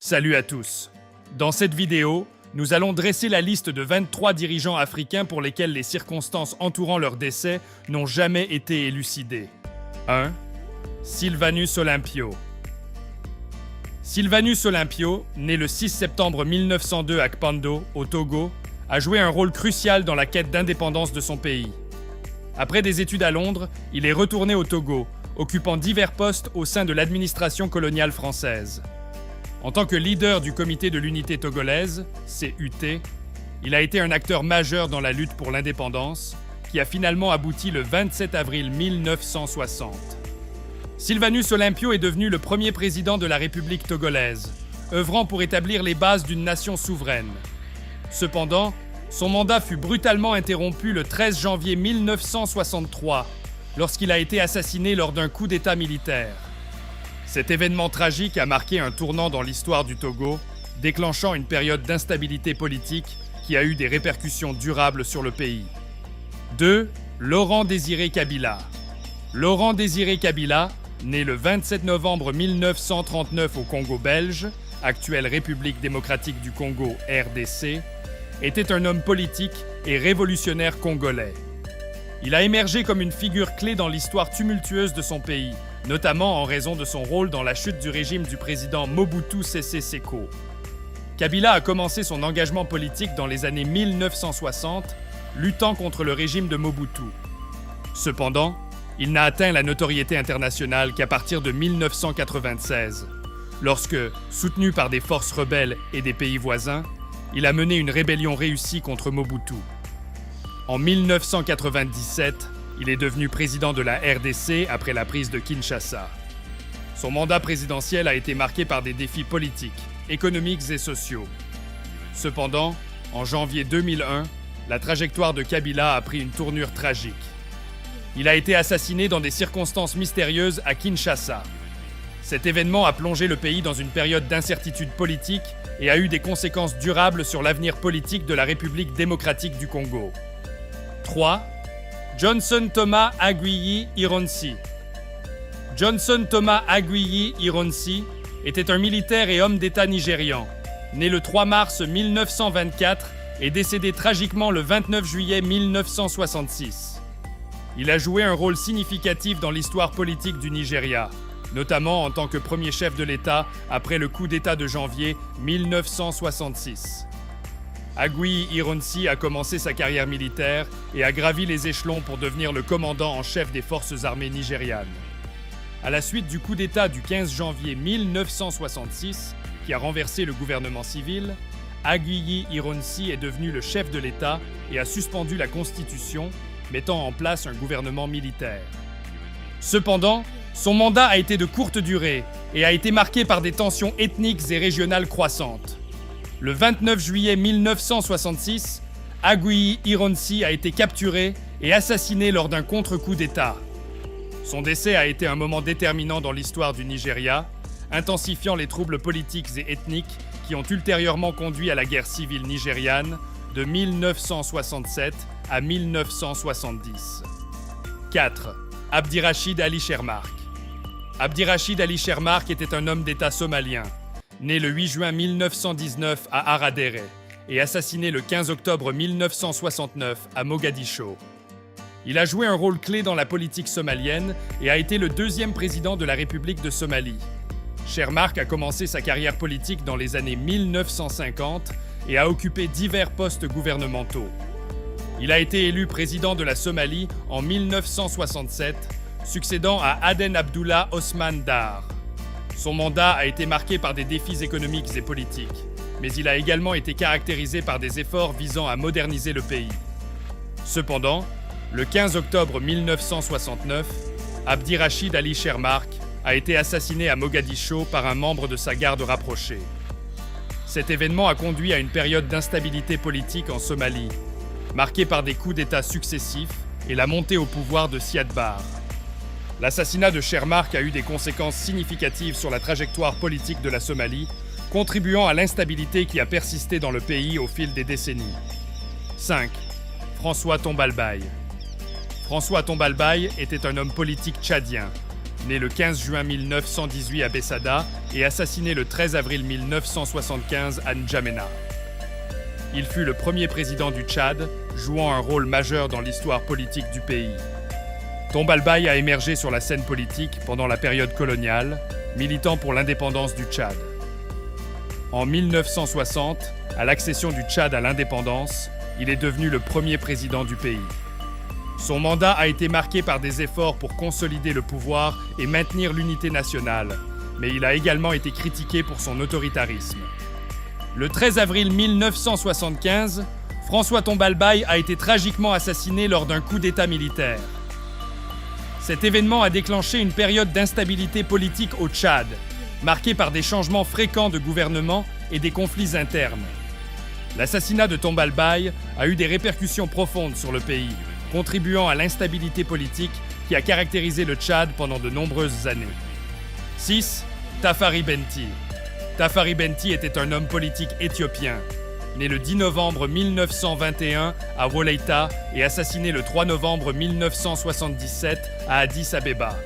Salut à tous. Dans cette vidéo, nous allons dresser la liste de 23 dirigeants africains pour lesquels les circonstances entourant leur décès n'ont jamais été élucidées. 1. Sylvanus Olympio. Sylvanus Olympio, né le 6 septembre 1902 à Kpando, au Togo, a joué un rôle crucial dans la quête d'indépendance de son pays. Après des études à Londres, il est retourné au Togo, occupant divers postes au sein de l'administration coloniale française. En tant que leader du Comité de l'Unité togolaise, CUT, il a été un acteur majeur dans la lutte pour l'indépendance, qui a finalement abouti le 27 avril 1960. Sylvanus Olympio est devenu le premier président de la République togolaise, œuvrant pour établir les bases d'une nation souveraine. Cependant, son mandat fut brutalement interrompu le 13 janvier 1963, lorsqu'il a été assassiné lors d'un coup d'État militaire. Cet événement tragique a marqué un tournant dans l'histoire du Togo, déclenchant une période d'instabilité politique qui a eu des répercussions durables sur le pays. 2. Laurent-Désiré Kabila. Laurent-Désiré Kabila, né le 27 novembre 1939 au Congo belge, actuelle République démocratique du Congo RDC, était un homme politique et révolutionnaire congolais. Il a émergé comme une figure clé dans l'histoire tumultueuse de son pays, notamment en raison de son rôle dans la chute du régime du président Mobutu Sese Seko. Kabila a commencé son engagement politique dans les années 1960, luttant contre le régime de Mobutu. Cependant, il n'a atteint la notoriété internationale qu'à partir de 1996, lorsque, soutenu par des forces rebelles et des pays voisins, il a mené une rébellion réussie contre Mobutu. En 1997, il est devenu président de la RDC après la prise de Kinshasa. Son mandat présidentiel a été marqué par des défis politiques, économiques et sociaux. Cependant, en janvier 2001, la trajectoire de Kabila a pris une tournure tragique. Il a été assassiné dans des circonstances mystérieuses à Kinshasa. Cet événement a plongé le pays dans une période d'incertitude politique et a eu des conséquences durables sur l'avenir politique de la République démocratique du Congo. 3. Johnson Thomas Aguiyi Ironsi. Johnson Thomas Aguiyi Ironsi était un militaire et homme d'État nigérian, né le 3 mars 1924 et décédé tragiquement le 29 juillet 1966. Il a joué un rôle significatif dans l'histoire politique du Nigeria, notamment en tant que premier chef de l'État après le coup d'État de janvier 1966. Aguiyi Ironsi a commencé sa carrière militaire et a gravi les échelons pour devenir le commandant en chef des forces armées nigérianes. À la suite du coup d'État du 15 janvier 1966, qui a renversé le gouvernement civil, Aguiyi Ironsi est devenu le chef de l'État et a suspendu la Constitution, mettant en place un gouvernement militaire. Cependant, son mandat a été de courte durée et a été marqué par des tensions ethniques et régionales croissantes. Le 29 juillet 1966, Aguiyi Ironsi a été capturé et assassiné lors d'un contre-coup d'État. Son décès a été un moment déterminant dans l'histoire du Nigeria, intensifiant les troubles politiques et ethniques qui ont ultérieurement conduit à la guerre civile nigériane de 1967 à 1970. 4. Abdirachid Ali Shermarke. Abdirachid Ali Shermarke était un homme d'État somalien, né le 8 juin 1919 à Aradere et assassiné le 15 octobre 1969 à Mogadiscio. Il a joué un rôle clé dans la politique somalienne et a été le deuxième président de la République de Somalie. Shermarke a commencé sa carrière politique dans les années 1950 et a occupé divers postes gouvernementaux. Il a été élu président de la Somalie en 1967, succédant à Aden Abdullah Osman Dar. Son mandat a été marqué par des défis économiques et politiques, mais il a également été caractérisé par des efforts visant à moderniser le pays. Cependant, le 15 octobre 1969, Abdirachid Ali Shermarke a été assassiné à Mogadiscio par un membre de sa garde rapprochée. Cet événement a conduit à une période d'instabilité politique en Somalie, marquée par des coups d'État successifs et la montée au pouvoir de Siad Barre. L'assassinat de Shermarke a eu des conséquences significatives sur la trajectoire politique de la Somalie, contribuant à l'instabilité qui a persisté dans le pays au fil des décennies. 5. François Tombalbaye. François Tombalbaye était un homme politique tchadien, né le 15 juin 1918 à Bessada et assassiné le 13 avril 1975 à N'Djamena. Il fut le premier président du Tchad, jouant un rôle majeur dans l'histoire politique du pays. Tombalbaye a émergé sur la scène politique pendant la période coloniale, militant pour l'indépendance du Tchad. En 1960, à l'accession du Tchad à l'indépendance, il est devenu le premier président du pays. Son mandat a été marqué par des efforts pour consolider le pouvoir et maintenir l'unité nationale, mais il a également été critiqué pour son autoritarisme. Le 13 avril 1975, François Tombalbaye a été tragiquement assassiné lors d'un coup d'État militaire. Cet événement a déclenché une période d'instabilité politique au Tchad, marquée par des changements fréquents de gouvernement et des conflits internes. L'assassinat de Tombalbaye a eu des répercussions profondes sur le pays, contribuant à l'instabilité politique qui a caractérisé le Tchad pendant de nombreuses années. 6. Tafari Benti. Tafari Benti était un homme politique éthiopien, né le 10 novembre 1921 à Woleita et assassiné le 3 novembre 1977 à Addis Abeba.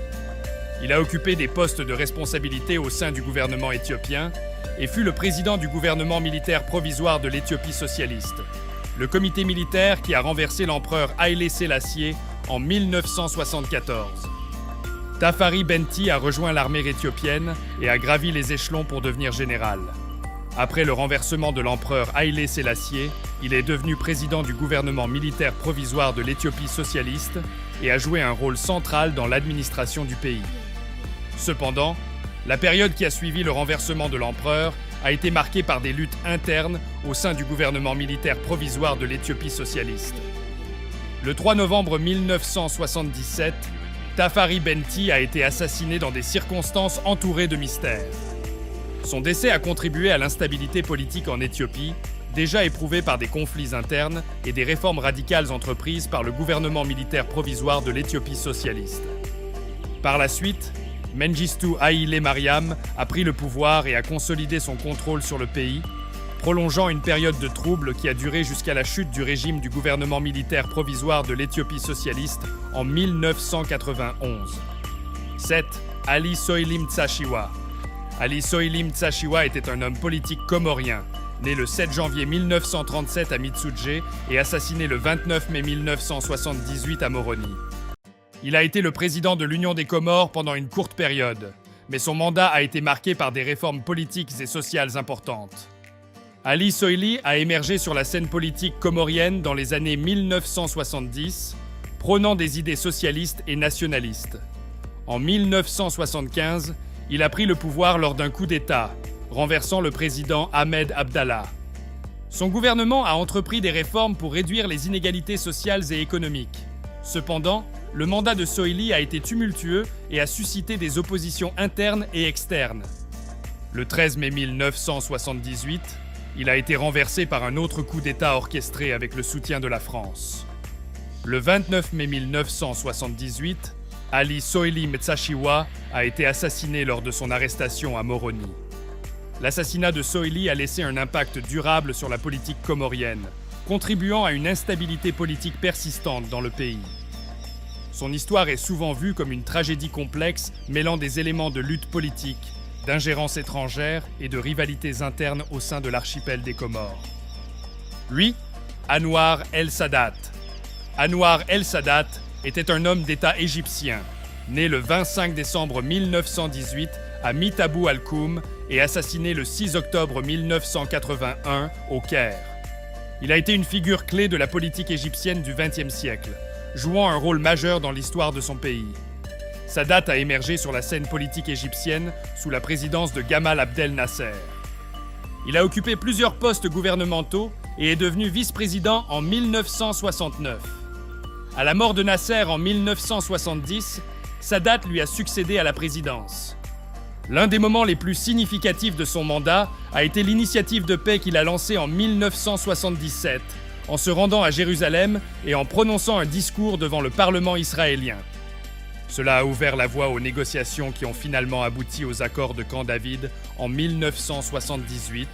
Il a occupé des postes de responsabilité au sein du gouvernement éthiopien et fut le président du gouvernement militaire provisoire de l'Éthiopie socialiste, le comité militaire qui a renversé l'empereur Haïlé Sélassié en 1974. Tafari Benti a rejoint l'armée éthiopienne et a gravi les échelons pour devenir général. Après le renversement de l'empereur Haïlé Sélassié, il est devenu président du gouvernement militaire provisoire de l'Éthiopie socialiste et a joué un rôle central dans l'administration du pays. Cependant, la période qui a suivi le renversement de l'empereur a été marquée par des luttes internes au sein du gouvernement militaire provisoire de l'Éthiopie socialiste. Le 3 novembre 1977, Tafari Benti a été assassiné dans des circonstances entourées de mystères. Son décès a contribué à l'instabilité politique en Éthiopie, déjà éprouvée par des conflits internes et des réformes radicales entreprises par le gouvernement militaire provisoire de l'Éthiopie socialiste. Par la suite, Mengistu Haïlé Mariam a pris le pouvoir et a consolidé son contrôle sur le pays, prolongeant une période de troubles qui a duré jusqu'à la chute du régime du gouvernement militaire provisoire de l'Éthiopie socialiste en 1991. 7. Ali Soilim Tsashiwa. Ali Soilim Tsashiwa était un homme politique comorien, né le 7 janvier 1937 à Mitsudje et assassiné le 29 mai 1978 à Moroni. Il a été le président de l'Union des Comores pendant une courte période, mais son mandat a été marqué par des réformes politiques et sociales importantes. Ali Soili a émergé sur la scène politique comorienne dans les années 1970, prônant des idées socialistes et nationalistes. En 1975, il a pris le pouvoir lors d'un coup d'État, renversant le président Ahmed Abdallah. Son gouvernement a entrepris des réformes pour réduire les inégalités sociales et économiques. Cependant, le mandat de Soili a été tumultueux et a suscité des oppositions internes et externes. Le 13 mai 1978, il a été renversé par un autre coup d'État orchestré avec le soutien de la France. Le 29 mai 1978, Ali Soilim Tsashiwa a été assassiné lors de son arrestation à Moroni. L'assassinat de Soili a laissé un impact durable sur la politique comorienne, contribuant à une instabilité politique persistante dans le pays. Son histoire est souvent vue comme une tragédie complexe mêlant des éléments de lutte politique, d'ingérence étrangère et de rivalités internes au sein de l'archipel des Comores. 8. Anwar el-Sadat. Anwar el-Sadat était un homme d'État égyptien, né le 25 décembre 1918 à Mitabou al-Koum et assassiné le 6 octobre 1981 au Caire. Il a été une figure clé de la politique égyptienne du XXe siècle, jouant un rôle majeur dans l'histoire de son pays. Sadat a émergé sur la scène politique égyptienne sous la présidence de Gamal Abdel Nasser. Il a occupé plusieurs postes gouvernementaux et est devenu vice-président en 1969. À la mort de Nasser en 1970, Sadat lui a succédé à la présidence. L'un des moments les plus significatifs de son mandat a été l'initiative de paix qu'il a lancée en 1977, en se rendant à Jérusalem et en prononçant un discours devant le Parlement israélien. Cela a ouvert la voie aux négociations qui ont finalement abouti aux accords de Camp David en 1978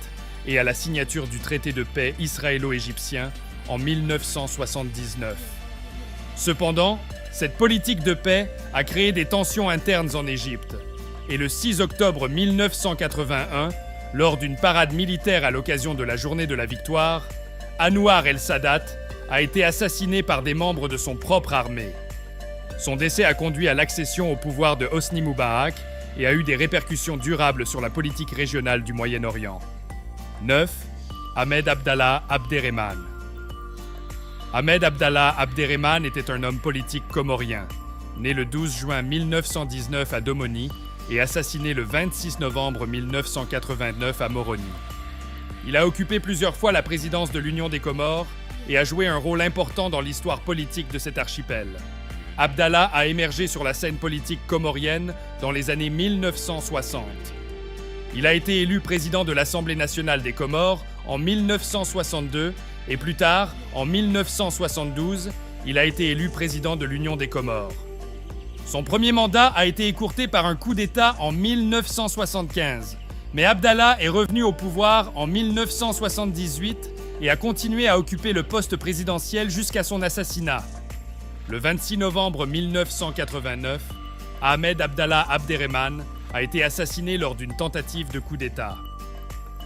et à la signature du traité de paix israélo-égyptien en 1979. Cependant, Cette politique de paix a créé des tensions internes en Égypte. Et le 6 octobre 1981, lors d'une parade militaire à l'occasion de la journée de la victoire, Anwar el-Sadat a été assassiné par des membres de son propre armée. Son décès a conduit à l'accession au pouvoir de Hosni Moubarak et a eu des répercussions durables sur la politique régionale du Moyen-Orient. 9. Ahmed Abdallah Abderrahmane. Ahmed Abdallah Abderrahmane était un homme politique comorien, né le 12 juin 1919 à Domoni et assassiné le 26 novembre 1989 à Moroni. Il a occupé plusieurs fois la présidence de l'Union des Comores et a joué un rôle important dans l'histoire politique de cet archipel. Abdallah a émergé sur la scène politique comorienne dans les années 1960. Il a été élu président de l'Assemblée nationale des Comores en 1962 et plus tard, en 1972, il a été élu président de l'Union des Comores. Son premier mandat a été écourté par un coup d'État en 1975, mais Abdallah est revenu au pouvoir en 1978 et a continué à occuper le poste présidentiel jusqu'à son assassinat. Le 26 novembre 1989, Ahmed Abdallah Abderrahmane a été assassiné lors d'une tentative de coup d'État.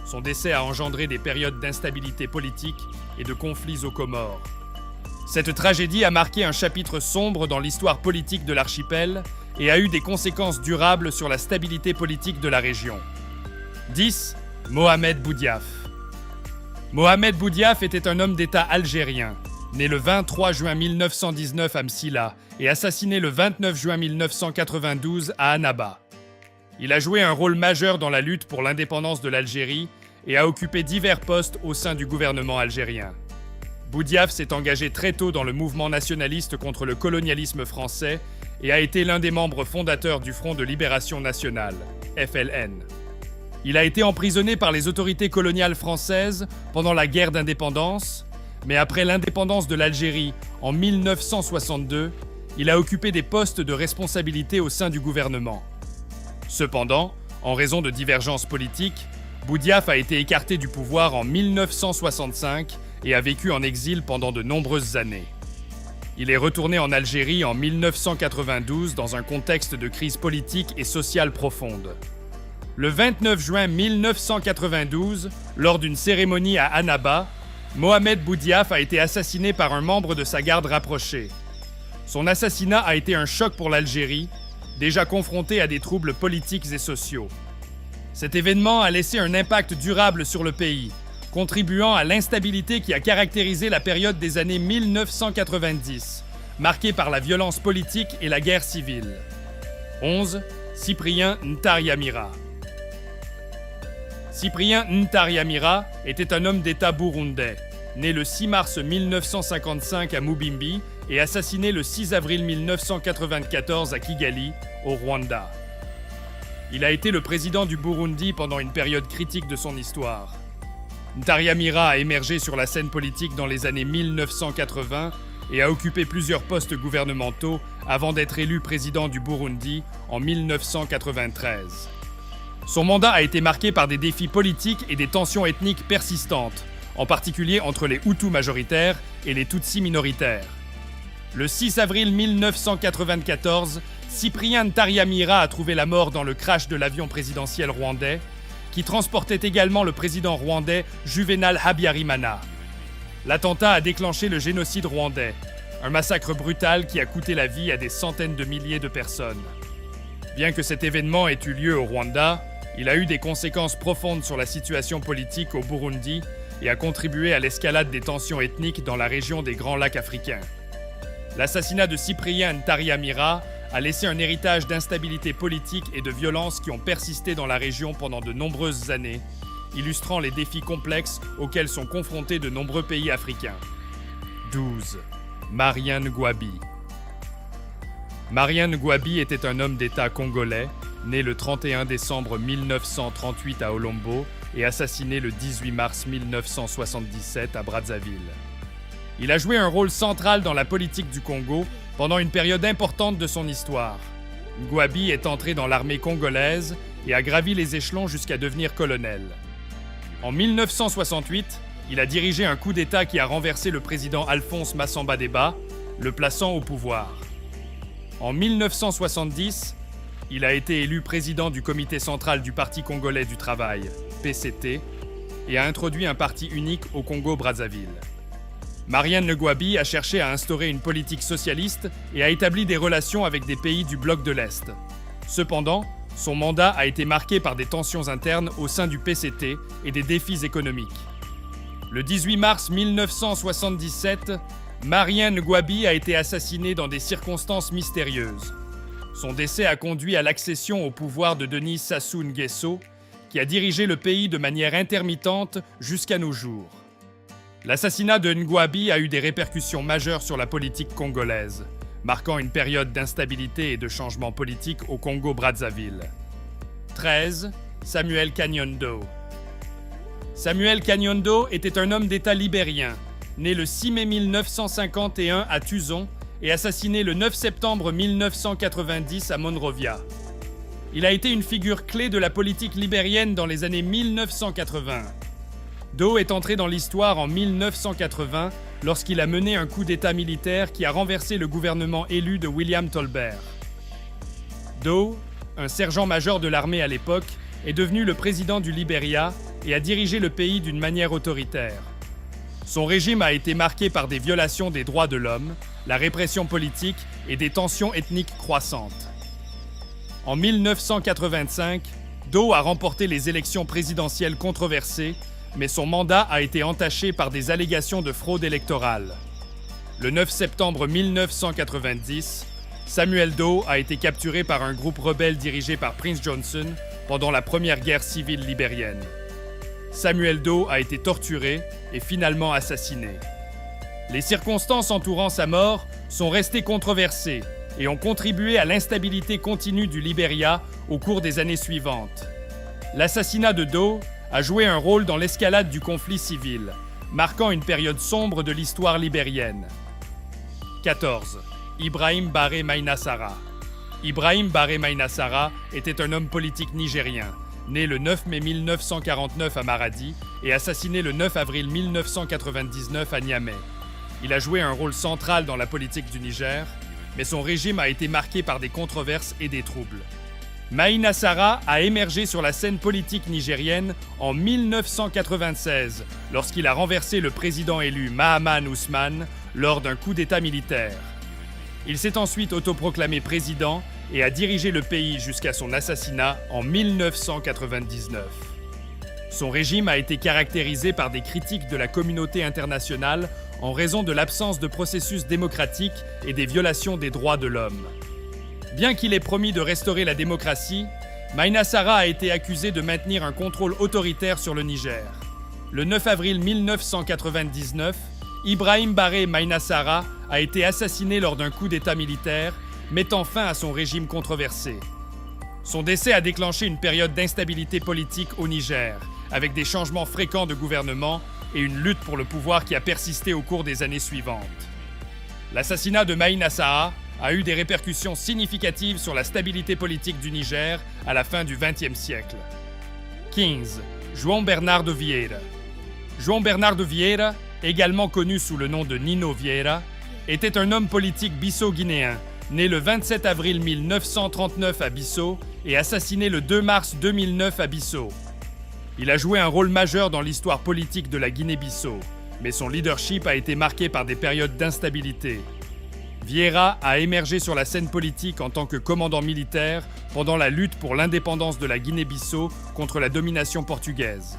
Son décès a engendré des périodes d'instabilité politique et de conflits aux Comores. Cette tragédie a marqué un chapitre sombre dans l'histoire politique de l'archipel et a eu des conséquences durables sur la stabilité politique de la région. 10. Mohamed Boudiaf. Mohamed Boudiaf était un homme d'État algérien, né le 23 juin 1919 à Msila et assassiné le 29 juin 1992 à Annaba. Il a joué un rôle majeur dans la lutte pour l'indépendance de l'Algérie et a occupé divers postes au sein du gouvernement algérien. Boudiaf s'est engagé très tôt dans le mouvement nationaliste contre le colonialisme français et a été l'un des membres fondateurs du Front de Libération Nationale, FLN. Il a été emprisonné par les autorités coloniales françaises pendant la guerre d'indépendance, mais après l'indépendance de l'Algérie en 1962, il a occupé des postes de responsabilité au sein du gouvernement. Cependant, en raison de divergences politiques, Boudiaf a été écarté du pouvoir en 1965 et a vécu en exil pendant de nombreuses années. Il est retourné en Algérie en 1992 dans un contexte de crise politique et sociale profonde. Le 29 juin 1992, lors d'une cérémonie à Annaba, Mohamed Boudiaf a été assassiné par un membre de sa garde rapprochée. Son assassinat a été un choc pour l'Algérie, déjà confrontée à des troubles politiques et sociaux. Cet événement a laissé un impact durable sur le pays, contribuant à l'instabilité qui a caractérisé la période des années 1990, marquée par la violence politique et la guerre civile. 11. Cyprien Ntaryamira. Cyprien Ntaryamira était un homme d'État burundais, né le 6 mars 1955 à Mubimbi et assassiné le 6 avril 1994 à Kigali, au Rwanda. Il a été le président du Burundi pendant une période critique de son histoire. Ntaryamira a émergé sur la scène politique dans les années 1980 et a occupé plusieurs postes gouvernementaux avant d'être élu président du Burundi en 1993. Son mandat a été marqué par des défis politiques et des tensions ethniques persistantes, en particulier entre les Hutus majoritaires et les Tutsis minoritaires. Le 6 avril 1994, Cyprien Ntaryamira a trouvé la mort dans le crash de l'avion présidentiel rwandais, qui transportait également le président rwandais Juvenal Habyarimana. L'attentat a déclenché le génocide rwandais, un massacre brutal qui a coûté la vie à des centaines de milliers de personnes. Bien que cet événement ait eu lieu au Rwanda, il a eu des conséquences profondes sur la situation politique au Burundi et a contribué à l'escalade des tensions ethniques dans la région des Grands Lacs africains. L'assassinat de Cyprien Ntaryamira a laissé un héritage d'instabilité politique et de violence qui ont persisté dans la région pendant de nombreuses années, illustrant les défis complexes auxquels sont confrontés de nombreux pays africains. 12. Marien Ngouabi. Marien Ngouabi était un homme d'État congolais, né le 31 décembre 1938 à Olombo et assassiné le 18 mars 1977 à Brazzaville. Il a joué un rôle central dans la politique du Congo pendant une période importante de son histoire. Ngouabi est entré dans l'armée congolaise et a gravi les échelons jusqu'à devenir colonel. En 1968, il a dirigé un coup d'État qui a renversé le président Alphonse Massamba Deba, le plaçant au pouvoir. En 1970, il a été élu président du comité central du Parti congolais du travail, PCT, et a introduit un parti unique au Congo-Brazzaville. Mariane Ngouabi a cherché à instaurer une politique socialiste et a établi des relations avec des pays du bloc de l'Est. Cependant, son mandat a été marqué par des tensions internes au sein du PCT et des défis économiques. Le 18 mars 1977, Mariane Ngouabi a été assassinée dans des circonstances mystérieuses. Son décès a conduit à l'accession au pouvoir de Denis Sassou Nguesso, qui a dirigé le pays de manière intermittente jusqu'à nos jours. L'assassinat de Ngouabi a eu des répercussions majeures sur la politique congolaise, marquant une période d'instabilité et de changement politique au Congo-Brazzaville. 13. Samuel Kagnondo. Samuel Kagnondo était un homme d'État libérien, né le 6 mai 1951 à Tuzon et assassiné le 9 septembre 1990 à Monrovia. Il a été une figure clé de la politique libérienne dans les années 1980. Do est entré dans l'histoire en 1980 lorsqu'il a mené un coup d'État militaire qui a renversé le gouvernement élu de William Tolbert. Do, un sergent-major de l'armée à l'époque, est devenu le président du Libéria et a dirigé le pays d'une manière autoritaire. Son régime a été marqué par des violations des droits de l'homme, la répression politique et des tensions ethniques croissantes. En 1985, Do a remporté les élections présidentielles controversées, mais son mandat a été entaché par des allégations de fraude électorale. Le 9 septembre 1990, Samuel Do a été capturé par un groupe rebelle dirigé par Prince Johnson pendant la première guerre civile libérienne. Samuel Do a été torturé et finalement assassiné. Les circonstances entourant sa mort sont restées controversées et ont contribué à l'instabilité continue du Libéria au cours des années suivantes. L'assassinat de Do a joué un rôle dans l'escalade du conflit civil, marquant une période sombre de l'histoire libérienne. 14. Ibrahim Baré Maïna Sara. Ibrahim Baré Maïna Sara était un homme politique nigérien, né le 9 mai 1949 à Maradi et assassiné le 9 avril 1999 à Niamey. Il a joué un rôle central dans la politique du Niger, mais son régime a été marqué par des controverses et des troubles. Maïna Sara a émergé sur la scène politique nigérienne en 1996, lorsqu'il a renversé le président élu Mahaman Ousmane lors d'un coup d'État militaire. Il s'est ensuite autoproclamé président et a dirigé le pays jusqu'à son assassinat en 1999. Son régime a été caractérisé par des critiques de la communauté internationale en raison de l'absence de processus démocratique et des violations des droits de l'homme. Bien qu'il ait promis de restaurer la démocratie, Maïna Sara a été accusé de maintenir un contrôle autoritaire sur le Niger. Le 9 avril 1999, Ibrahim Baré Maïna Sara a été assassiné lors d'un coup d'État militaire, mettant fin à son régime controversé. Son décès a déclenché une période d'instabilité politique au Niger, avec des changements fréquents de gouvernement et une lutte pour le pouvoir qui a persisté au cours des années suivantes. L'assassinat de Maïna Sara a eu des répercussions significatives sur la stabilité politique du Niger à la fin du XXe siècle. 15. João Bernardo Vieira. João Bernardo Vieira, également connu sous le nom de Nino Vieira, était un homme politique bisso-guinéen, né le 27 avril 1939 à Bissau et assassiné le 2 mars 2009 à Bissau. Il a joué un rôle majeur dans l'histoire politique de la Guinée-Bissau, mais son leadership a été marqué par des périodes d'instabilité. Vieira a émergé sur la scène politique en tant que commandant militaire pendant la lutte pour l'indépendance de la Guinée-Bissau contre la domination portugaise.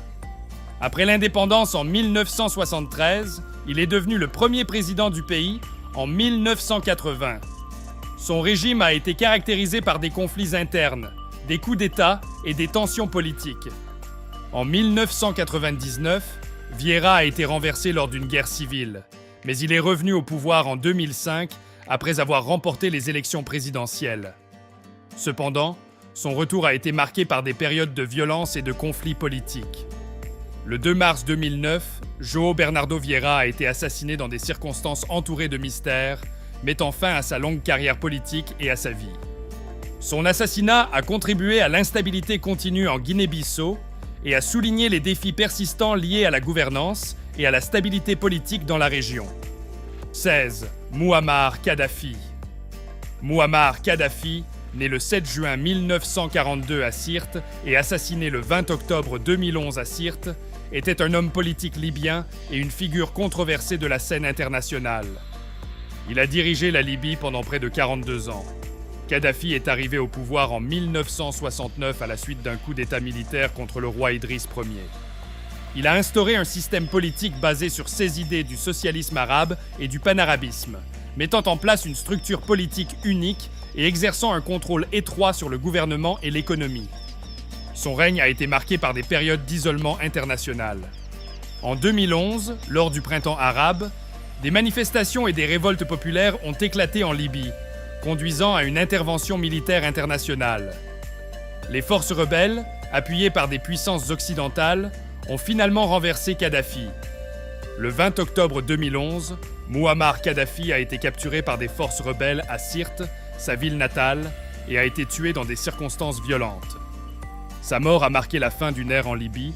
Après l'indépendance en 1973, il est devenu le premier président du pays en 1980. Son régime a été caractérisé par des conflits internes, des coups d'État et des tensions politiques. En 1999, Vieira a été renversé lors d'une guerre civile, mais il est revenu au pouvoir en 2005 après avoir remporté les élections présidentielles. Cependant, son retour a été marqué par des périodes de violence et de conflits politiques. Le 2 mars 2009, João Bernardo Vieira a été assassiné dans des circonstances entourées de mystères, mettant fin à sa longue carrière politique et à sa vie. Son assassinat a contribué à l'instabilité continue en Guinée-Bissau et a souligné les défis persistants liés à la gouvernance et à la stabilité politique dans la région. 16. Mouammar Kadhafi. Mouammar Kadhafi, né le 7 juin 1942 à Sirte et assassiné le 20 octobre 2011 à Sirte, était un homme politique libyen et une figure controversée de la scène internationale. Il a dirigé la Libye pendant près de 42 ans. Kadhafi est arrivé au pouvoir en 1969 à la suite d'un coup d'État militaire contre le roi Idriss Ier. Il a instauré un système politique basé sur ses idées du socialisme arabe et du panarabisme, mettant en place une structure politique unique et exerçant un contrôle étroit sur le gouvernement et l'économie. Son règne a été marqué par des périodes d'isolement international. En 2011, lors du printemps arabe, des manifestations et des révoltes populaires ont éclaté en Libye, conduisant à une intervention militaire internationale. Les forces rebelles, appuyées par des puissances occidentales, ont finalement renversé Kadhafi. Le 20 octobre 2011, Mouammar Kadhafi a été capturé par des forces rebelles à Sirte, sa ville natale, et a été tué dans des circonstances violentes. Sa mort a marqué la fin d'une ère en Libye,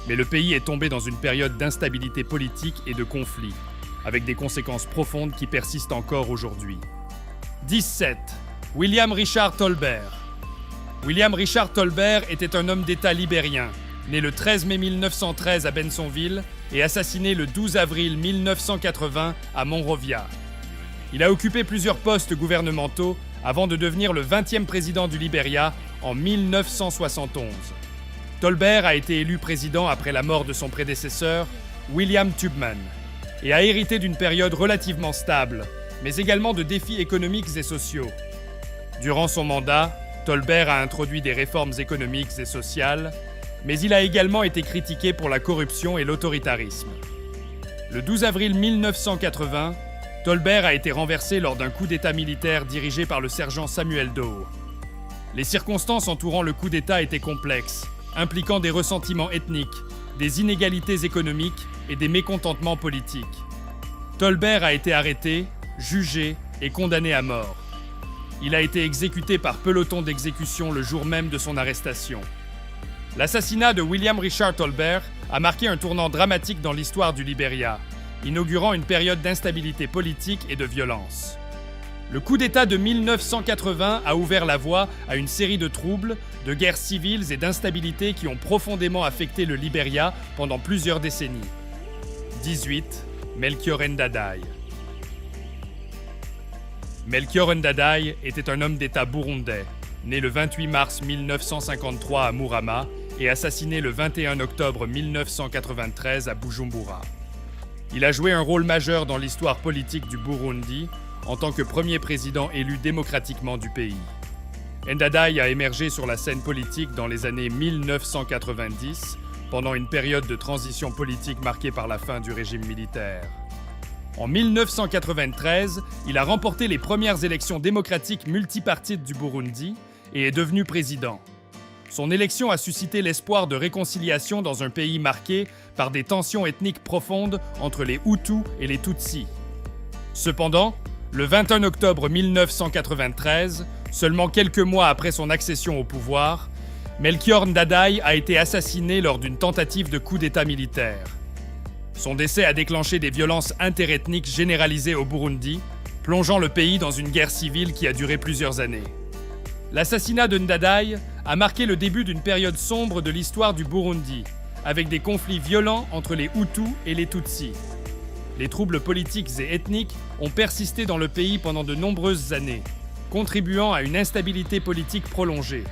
mais le pays est tombé dans une période d'instabilité politique et de conflit, avec des conséquences profondes qui persistent encore aujourd'hui. 17. William Richard Tolbert. William Richard Tolbert était un homme d'État libérien, né le 13 mai 1913 à Bensonville et assassiné le 12 avril 1980 à Monrovia. Il a occupé plusieurs postes gouvernementaux avant de devenir le 20e président du Libéria en 1971. Tolbert a été élu président après la mort de son prédécesseur, William Tubman, et a hérité d'une période relativement stable, mais également de défis économiques et sociaux. Durant son mandat, Tolbert a introduit des réformes économiques et sociales, mais il a également été critiqué pour la corruption et l'autoritarisme. Le 12 avril 1980, Tolbert a été renversé lors d'un coup d'État militaire dirigé par le sergent Samuel Doe. Les circonstances entourant le coup d'État étaient complexes, impliquant des ressentiments ethniques, des inégalités économiques et des mécontentements politiques. Tolbert a été arrêté, jugé et condamné à mort. Il a été exécuté par peloton d'exécution le jour même de son arrestation. L'assassinat de William Richard Tolbert a marqué un tournant dramatique dans l'histoire du Libéria, inaugurant une période d'instabilité politique et de violence. Le coup d'État de 1980 a ouvert la voie à une série de troubles, de guerres civiles et d'instabilités qui ont profondément affecté le Libéria pendant plusieurs décennies. 18. Melchior Ndadaye. Melchior Ndadaye était un homme d'État burundais, né le 28 mars 1953 à Murama et assassiné le 21 octobre 1993 à Bujumbura. Il a joué un rôle majeur dans l'histoire politique du Burundi en tant que premier président élu démocratiquement du pays. Ndadaye a émergé sur la scène politique dans les années 1990, pendant une période de transition politique marquée par la fin du régime militaire. En 1993, il a remporté les premières élections démocratiques multipartites du Burundi et est devenu président. Son élection a suscité l'espoir de réconciliation dans un pays marqué par des tensions ethniques profondes entre les Hutus et les Tutsis. Cependant, le 21 octobre 1993, seulement quelques mois après son accession au pouvoir, Melchior Ndadaye a été assassiné lors d'une tentative de coup d'État militaire. Son décès a déclenché des violences interethniques généralisées au Burundi, plongeant le pays dans une guerre civile qui a duré plusieurs années. L'assassinat de Ndadaye a marqué le début d'une période sombre de l'histoire du Burundi, avec des conflits violents entre les Hutus et les Tutsis. Les troubles politiques et ethniques ont persisté dans le pays pendant de nombreuses années, contribuant à une instabilité politique prolongée.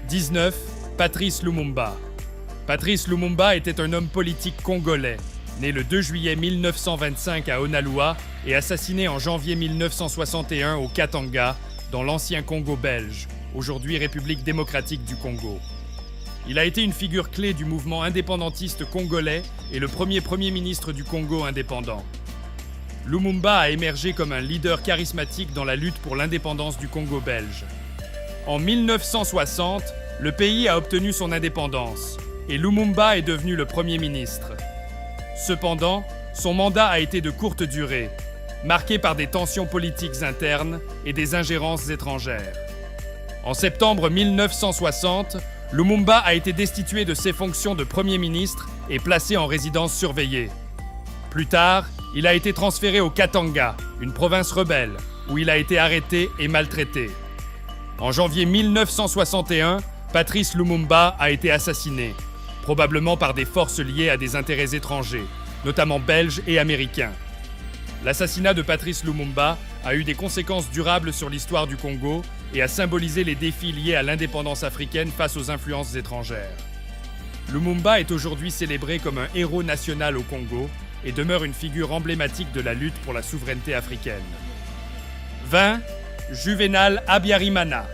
19. Patrice Lumumba. Patrice Lumumba était un homme politique congolais, né le 2 juillet 1925 à Onaloa et assassiné en janvier 1961 au Katanga, dans l'ancien Congo belge, aujourd'hui République démocratique du Congo. Il a été une figure clé du mouvement indépendantiste congolais et le premier ministre du Congo indépendant. Lumumba a émergé comme un leader charismatique dans la lutte pour l'indépendance du Congo belge. En 1960, le pays a obtenu son indépendance et Lumumba est devenu le Premier ministre. Cependant, son mandat a été de courte durée, marqué par des tensions politiques internes et des ingérences étrangères. En septembre 1960, Lumumba a été destitué de ses fonctions de Premier ministre et placé en résidence surveillée. Plus tard, il a été transféré au Katanga, une province rebelle, où il a été arrêté et maltraité. En janvier 1961, Patrice Lumumba a été assassiné, probablement par des forces liées à des intérêts étrangers, notamment belges et américains. L'assassinat de Patrice Lumumba a eu des conséquences durables sur l'histoire du Congo et a symbolisé les défis liés à l'indépendance africaine face aux influences étrangères. Lumumba est aujourd'hui célébré comme un héros national au Congo et demeure une figure emblématique de la lutte pour la souveraineté africaine. 20. Juvenal Habyarimana.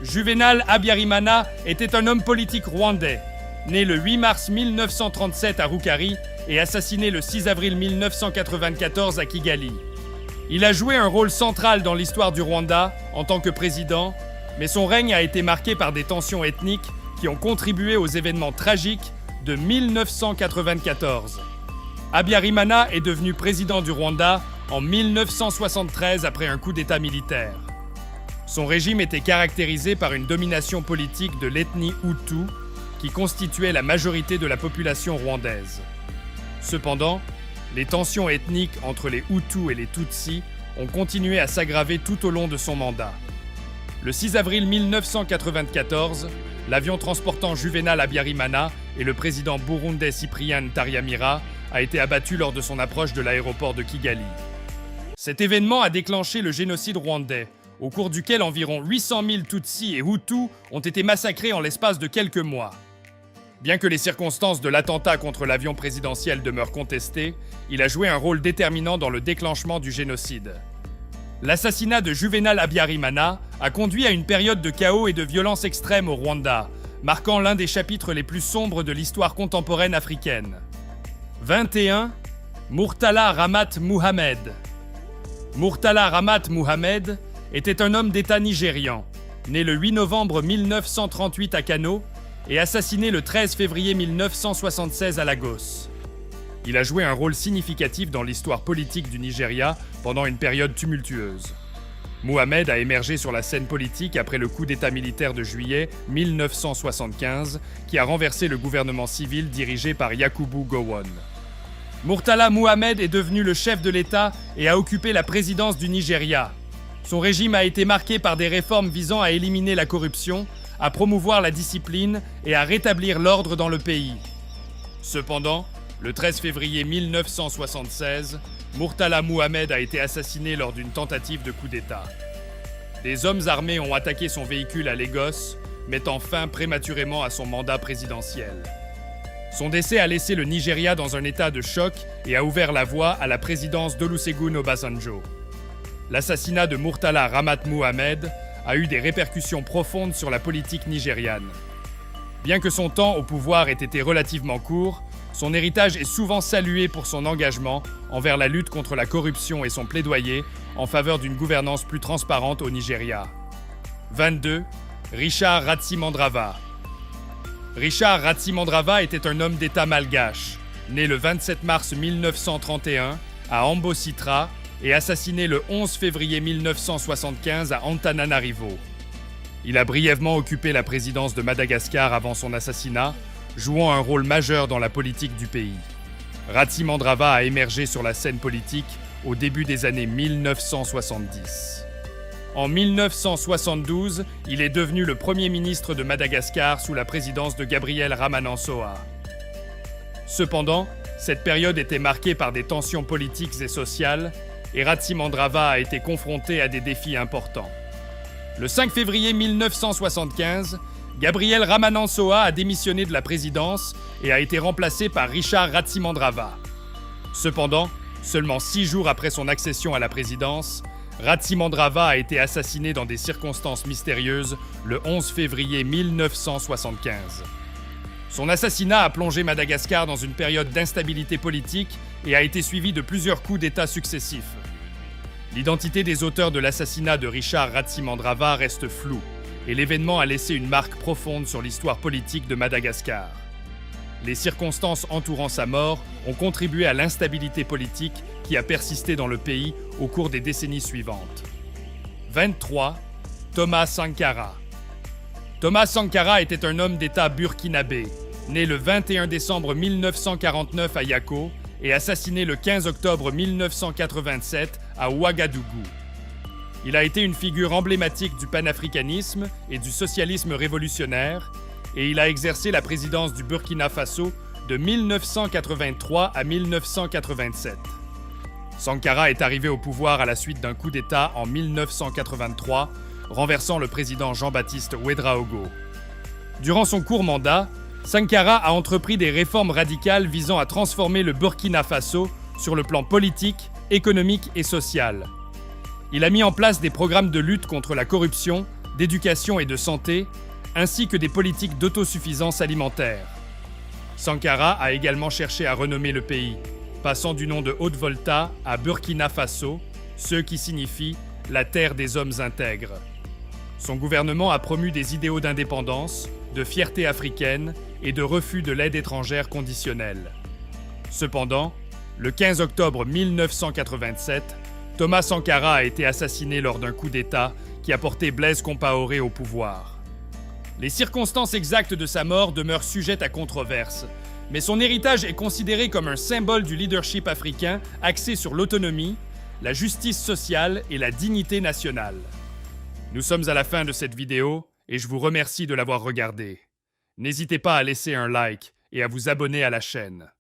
Juvenal Habyarimana était un homme politique rwandais, né le 8 mars 1937 à Rukari et assassiné le 6 avril 1994 à Kigali. Il a joué un rôle central dans l'histoire du Rwanda en tant que président, mais son règne a été marqué par des tensions ethniques qui ont contribué aux événements tragiques de 1994. Habyarimana est devenu président du Rwanda en 1973 après un coup d'État militaire. Son régime était caractérisé par une domination politique de l'ethnie Hutu qui constituait la majorité de la population rwandaise. Cependant, les tensions ethniques entre les Hutus et les Tutsis ont continué à s'aggraver tout au long de son mandat. Le 6 avril 1994, l'avion transportant Juvenal Habyarimana et le président burundais Cyprien Ntaryamira a été abattu lors de son approche de l'aéroport de Kigali. Cet événement a déclenché le génocide rwandais, au cours duquel environ 800 000 Tutsis et Hutus ont été massacrés en l'espace de quelques mois. Bien que les circonstances de l'attentat contre l'avion présidentiel demeurent contestées, il a joué un rôle déterminant dans le déclenchement du génocide. L'assassinat de Juvenal Habyarimana a conduit à une période de chaos et de violence extrême au Rwanda, marquant l'un des chapitres les plus sombres de l'histoire contemporaine africaine. 21. Murtala Ramat Mohamed. Murtala Ramat Mohamed était un homme d'État nigérian, né le 8 novembre 1938 à Kano et assassiné le 13 février 1976 à Lagos. Il a joué un rôle significatif dans l'histoire politique du Nigeria pendant une période tumultueuse. Mohamed a émergé sur la scène politique après le coup d'État militaire de juillet 1975 qui a renversé le gouvernement civil dirigé par Yakubu Gowon. Murtala Mohamed est devenu le chef de l'État et a occupé la présidence du Nigeria. Son régime a été marqué par des réformes visant à éliminer la corruption, à promouvoir la discipline et à rétablir l'ordre dans le pays. Cependant, le 13 février 1976, Murtala Mohamed a été assassiné lors d'une tentative de coup d'État. Des hommes armés ont attaqué son véhicule à Lagos, mettant fin prématurément à son mandat présidentiel. Son décès a laissé le Nigeria dans un état de choc et a ouvert la voie à la présidence d'Olusegun Obasanjo. L'assassinat de Murtala Ramat Mohamed a eu des répercussions profondes sur la politique nigériane. Bien que son temps au pouvoir ait été relativement court, son héritage est souvent salué pour son engagement envers la lutte contre la corruption et son plaidoyer en faveur d'une gouvernance plus transparente au Nigeria. 22. Richard Ratsimandrava. Richard Ratsimandrava était un homme d'État malgache, né le 27 mars 1931 à Ambositra et assassiné le 11 février 1975 à Antananarivo. Il a brièvement occupé la présidence de Madagascar avant son assassinat, jouant un rôle majeur dans la politique du pays. Ratsimandrava a émergé sur la scène politique au début des années 1970. En 1972, il est devenu le premier ministre de Madagascar sous la présidence de Gabriel Ramanantsoa. Cependant, cette période était marquée par des tensions politiques et sociales, et Ratsimandrava a été confronté à des défis importants. Le 5 février 1975, Gabriel Ramanantsoa a démissionné de la présidence et a été remplacé par Richard Ratsimandrava. Cependant, seulement 6 jours après son accession à la présidence, Ratsimandrava a été assassiné dans des circonstances mystérieuses le 11 février 1975. Son assassinat a plongé Madagascar dans une période d'instabilité politique et a été suivi de plusieurs coups d'État successifs. L'identité des auteurs de l'assassinat de Richard Ratsimandrava reste floue, et l'événement a laissé une marque profonde sur l'histoire politique de Madagascar. Les circonstances entourant sa mort ont contribué à l'instabilité politique qui a persisté dans le pays au cours des décennies suivantes. 23. Thomas Sankara. Thomas Sankara était un homme d'État burkinabé, né le 21 décembre 1949 à Yako et assassiné le 15 octobre 1987 à Ouagadougou. Il a été une figure emblématique du panafricanisme et du socialisme révolutionnaire, et il a exercé la présidence du Burkina Faso de 1983 à 1987. Sankara est arrivé au pouvoir à la suite d'un coup d'État en 1983, renversant le président Jean-Baptiste Ouédraogo. Durant son court mandat, Sankara a entrepris des réformes radicales visant à transformer le Burkina Faso sur le plan politique, économique et social. Il a mis en place des programmes de lutte contre la corruption, d'éducation et de santé, ainsi que des politiques d'autosuffisance alimentaire. Sankara a également cherché à renommer le pays, passant du nom de Haute-Volta à Burkina Faso, ce qui signifie « la terre des hommes intègres ». Son gouvernement a promu des idéaux d'indépendance, de fierté africaine et de refus de l'aide étrangère conditionnelle. Cependant, le 15 octobre 1987, Thomas Sankara a été assassiné lors d'un coup d'État qui a porté Blaise Compaoré au pouvoir. Les circonstances exactes de sa mort demeurent sujettes à controverse, mais son héritage est considéré comme un symbole du leadership africain axé sur l'autonomie, la justice sociale et la dignité nationale. Nous sommes à la fin de cette vidéo et je vous remercie de l'avoir regardée. N'hésitez pas à laisser un like et à vous abonner à la chaîne.